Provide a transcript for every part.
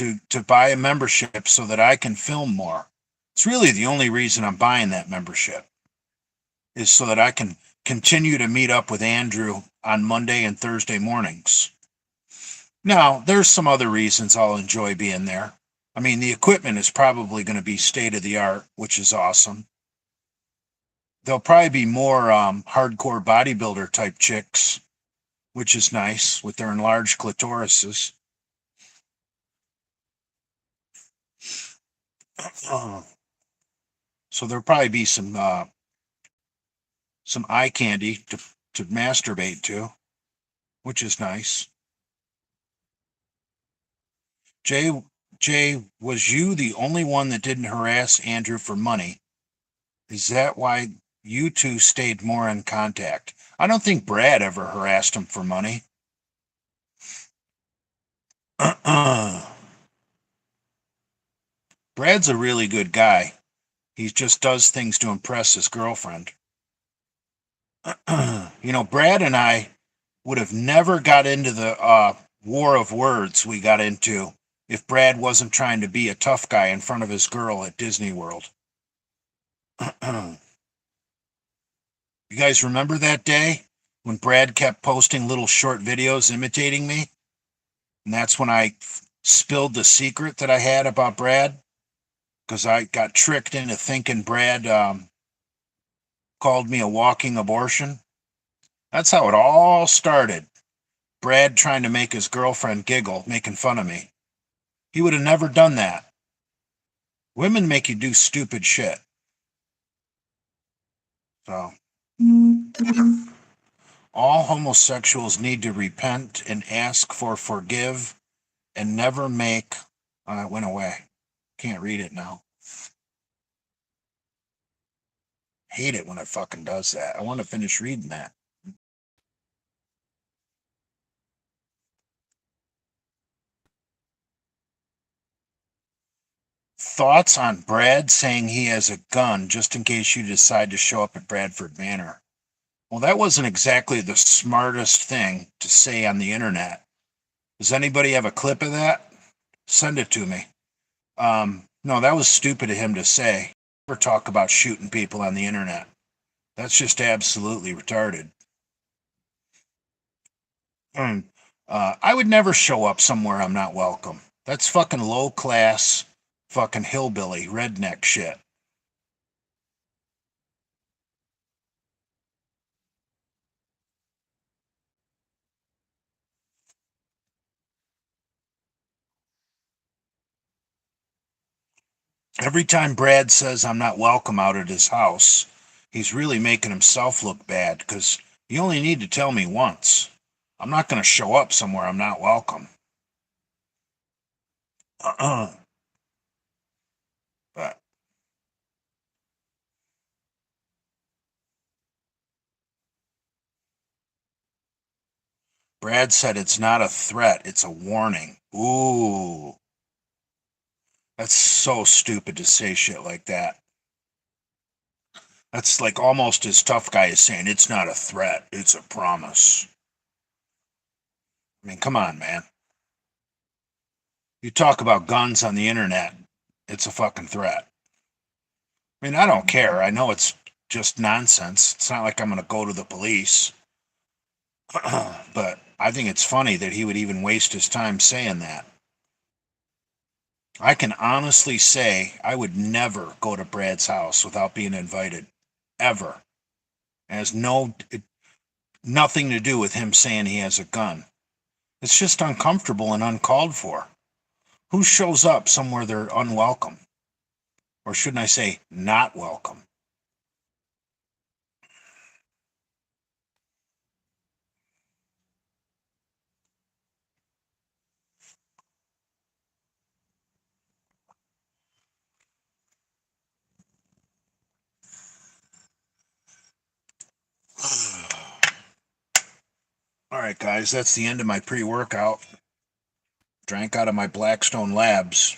to buy a membership so that I can film more. It's really the only reason I'm buying that membership, is so that I can continue to meet up with Andrew on Monday and Thursday mornings. Now, there's some other reasons I'll enjoy being there. I mean, the equipment is probably going to be state of the art, which is awesome. There'll probably be more hardcore bodybuilder type chicks, which is nice, with their enlarged clitorises. So there'll probably be some eye candy to masturbate to, which is nice. Jay, was you the only one that didn't harass Andrew for money? Is that why you two stayed more in contact? I don't think Brad ever harassed him for money. Brad's a really good guy. He just does things to impress his girlfriend. Brad and I would have never got into the war of words we got into if Brad wasn't trying to be a tough guy in front of his girl at Disney World. You guys remember that day when Brad kept posting little short videos imitating me? And that's when I spilled the secret that I had about Brad, because I got tricked into thinking Brad called me a walking abortion. That's how it all started. Brad trying to make his girlfriend giggle, making fun of me. He would have never done that. Women make you do stupid shit. So, all homosexuals need to repent and ask for forgive and never make... it went away. Can't read it now. Hate it when it fucking does that. I want to finish reading that. Thoughts on Brad saying he has a gun just in case you decide to show up at Bradford Manor? Well, that wasn't exactly the smartest thing to say on the internet. Does anybody have a clip of that? Send it to me. No, that was stupid of him to say. Never talk about shooting people on the internet. That's just absolutely retarded. I would never show up somewhere I'm not welcome. That's fucking low class, fucking hillbilly, redneck shit. Every time Brad says I'm not welcome out at his house, he's really making himself look bad, because you only need to tell me once. I'm not going to show up somewhere I'm not welcome. But Brad said it's not a threat, it's a warning. Ooh. That's so stupid to say shit like that. That's like almost as tough guy is saying it's not a threat, it's a promise. I mean, come on, man. You talk about guns on the internet, it's a fucking threat. I mean, I don't care. I know it's just nonsense. It's not like I'm going to go to the police. But I think it's funny that he would even waste his time saying that. I can honestly say I would never go to Brad's house without being invited. Ever. It has nothing to do with him saying he has a gun. It's just uncomfortable and uncalled for. Who shows up somewhere they're unwelcome? Or shouldn't I say, not welcome? All right, guys, that's the end of my pre-workout. Drank out of my Blackstone Labs.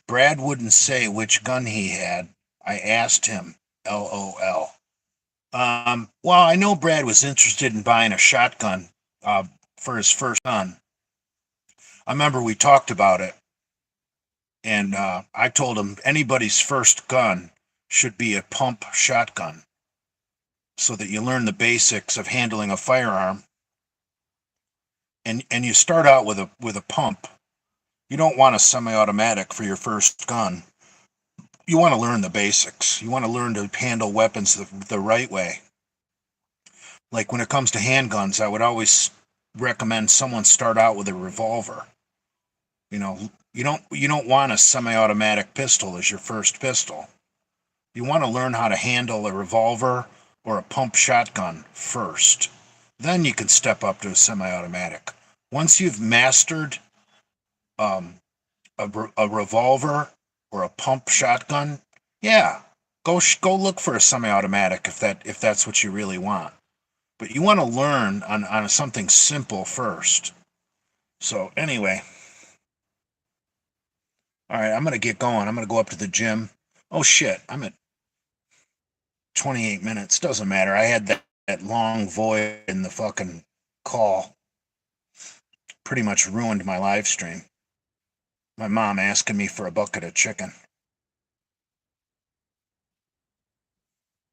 Brad wouldn't say which gun he had. I asked him, LOL. Well, I know Brad was interested in buying a shotgun for his first gun. I remember we talked about it, and I told him anybody's first gun should be a pump shotgun, so that you learn the basics of handling a firearm. And you start out with a pump. You don't want a semi-automatic for your first gun. You want to learn the basics. You want to learn to handle weapons the right way. Like when it comes to handguns, I would always recommend someone start out with a revolver. You don't want a semi-automatic pistol as your first pistol. You want to learn how to handle a revolver or a pump shotgun first. Then you can step up to a semi-automatic. Once you've mastered um, a revolver or a pump shotgun, yeah, go look for a semi-automatic if that's what you really want. But you want to learn on something simple first. So anyway, all right, I'm gonna get going. I'm gonna go up to the gym. Oh shit, I'm at 28 minutes. Doesn't matter. I had that long void in the fucking call. Pretty much ruined my live stream. My mom asking me for a bucket of chicken.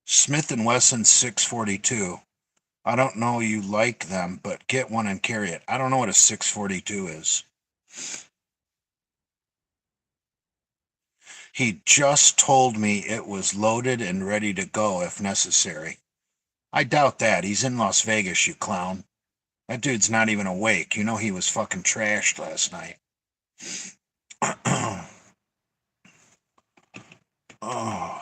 Smith & Wesson 642. I don't know you like them, but get one and carry it. I don't know what a 642 is. He just told me it was loaded and ready to go if necessary. I doubt that. He's in Las Vegas, you clown. That dude's not even awake. You know he was fucking trashed last night. Oh.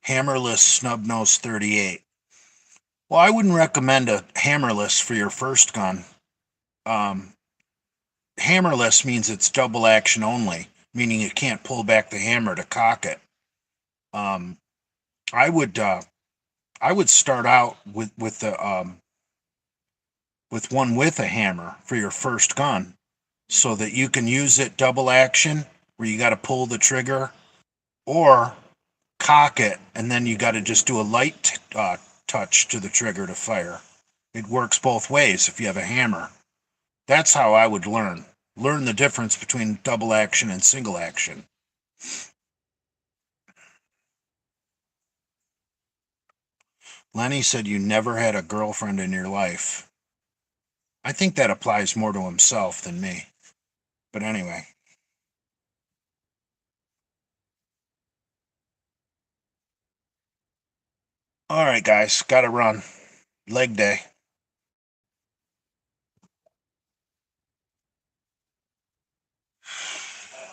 Hammerless Snubnose 38. Well, I wouldn't recommend a hammerless for your first gun. Um, Hammerless means it's double action only, meaning you can't pull back the hammer to cock it. Um, I would start out with one with a hammer for your first gun, so that you can use it double action where you got to pull the trigger, or cock it and then you got to just do a light touch to the trigger to fire. It works both ways if you have a hammer. That's how I would learn. Learn the difference between double action and single action. Lenny said you never had a girlfriend in your life. I think that applies more to himself than me. But anyway. All right, guys, gotta run. Leg day.